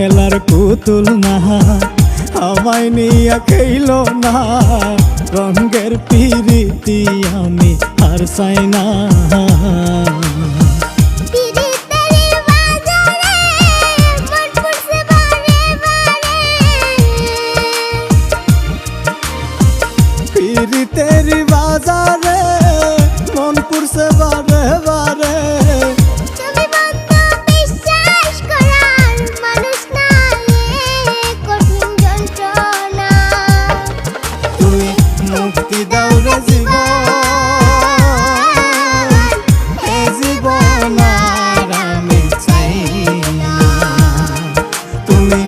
খেলার পুতুল না, আমায় নিয়ে খেইলো না, রঙের পিরিতি আমি আর চাই না। পিরিতের বাজারে